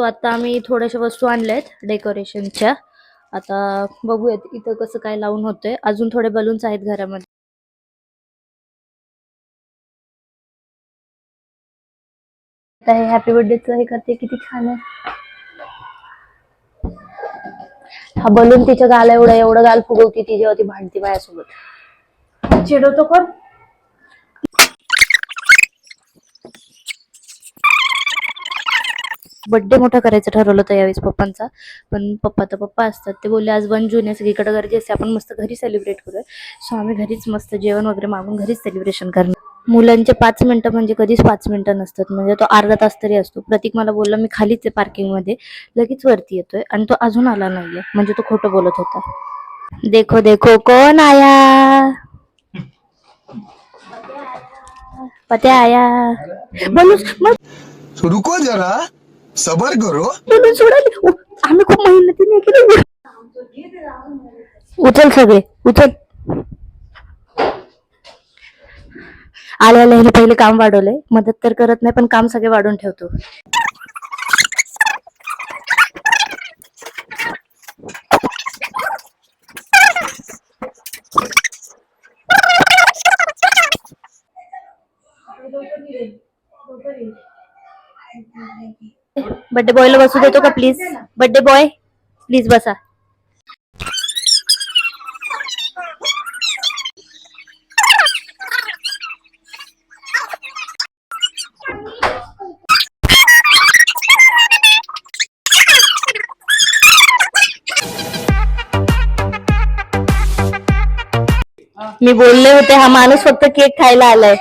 So आता आम्ही थोड्याशा वस्तू आणल्यात डेकोरेशनच्या. आता बघूयात इथं कसं काय लावून होतंय. अजून थोडे बलून्स आहेत घरामध्ये. आता हे हॅपी बर्थडेचं हे करते, किती छान आहे. हा बलून तिच्या गाला एवढं गाल फुगवती ती जेव्हा ती भांडती माझ्यासोबत. चिडवतो कोण? बर्थडे मोठा करायचं ठरवलं होतं यावेळेस पप्पांचा, पण पप्पा तर पप्पा असतात. ते बोलले आज 1 जून आहे, सगळीकडे गर्दी असते, आपण मस्त घरी सेलिब्रेट करूया. सो आम्ही घरीच मस्त जेवण वगैरे मागून घरीच सेलिब्रेशन करणार. मुलांचे 5 मिनिटं म्हणजे कधीच 5 मिनिटं नसतात, म्हणजे तो अर्धा तास तरी असतो. प्रतीक मला बोलला मी खालीच आहे पार्किंग मध्ये, लगेच वरती येतोय आणि तो अजून आला नाहीये, म्हणजे तो खोटं बोलत होता. देखो देखो कौन आया, पत्या आया. बोलू रुको जरा सबर करो. बोलून सोडाली. आम्ही खूप मेहनतीने केली. उचल सगळे उचल. आल्याला पहिले काम वाढवलंय, मदत तर करत नाही पण काम सगळे वाढून ठेवतो. बर्थडे बॉयला बसू देतो का प्लीज? बर्थडे बॉय प्लीज बसा. मी बोलले होते हा माणूस फक्त केक खायला आलाय.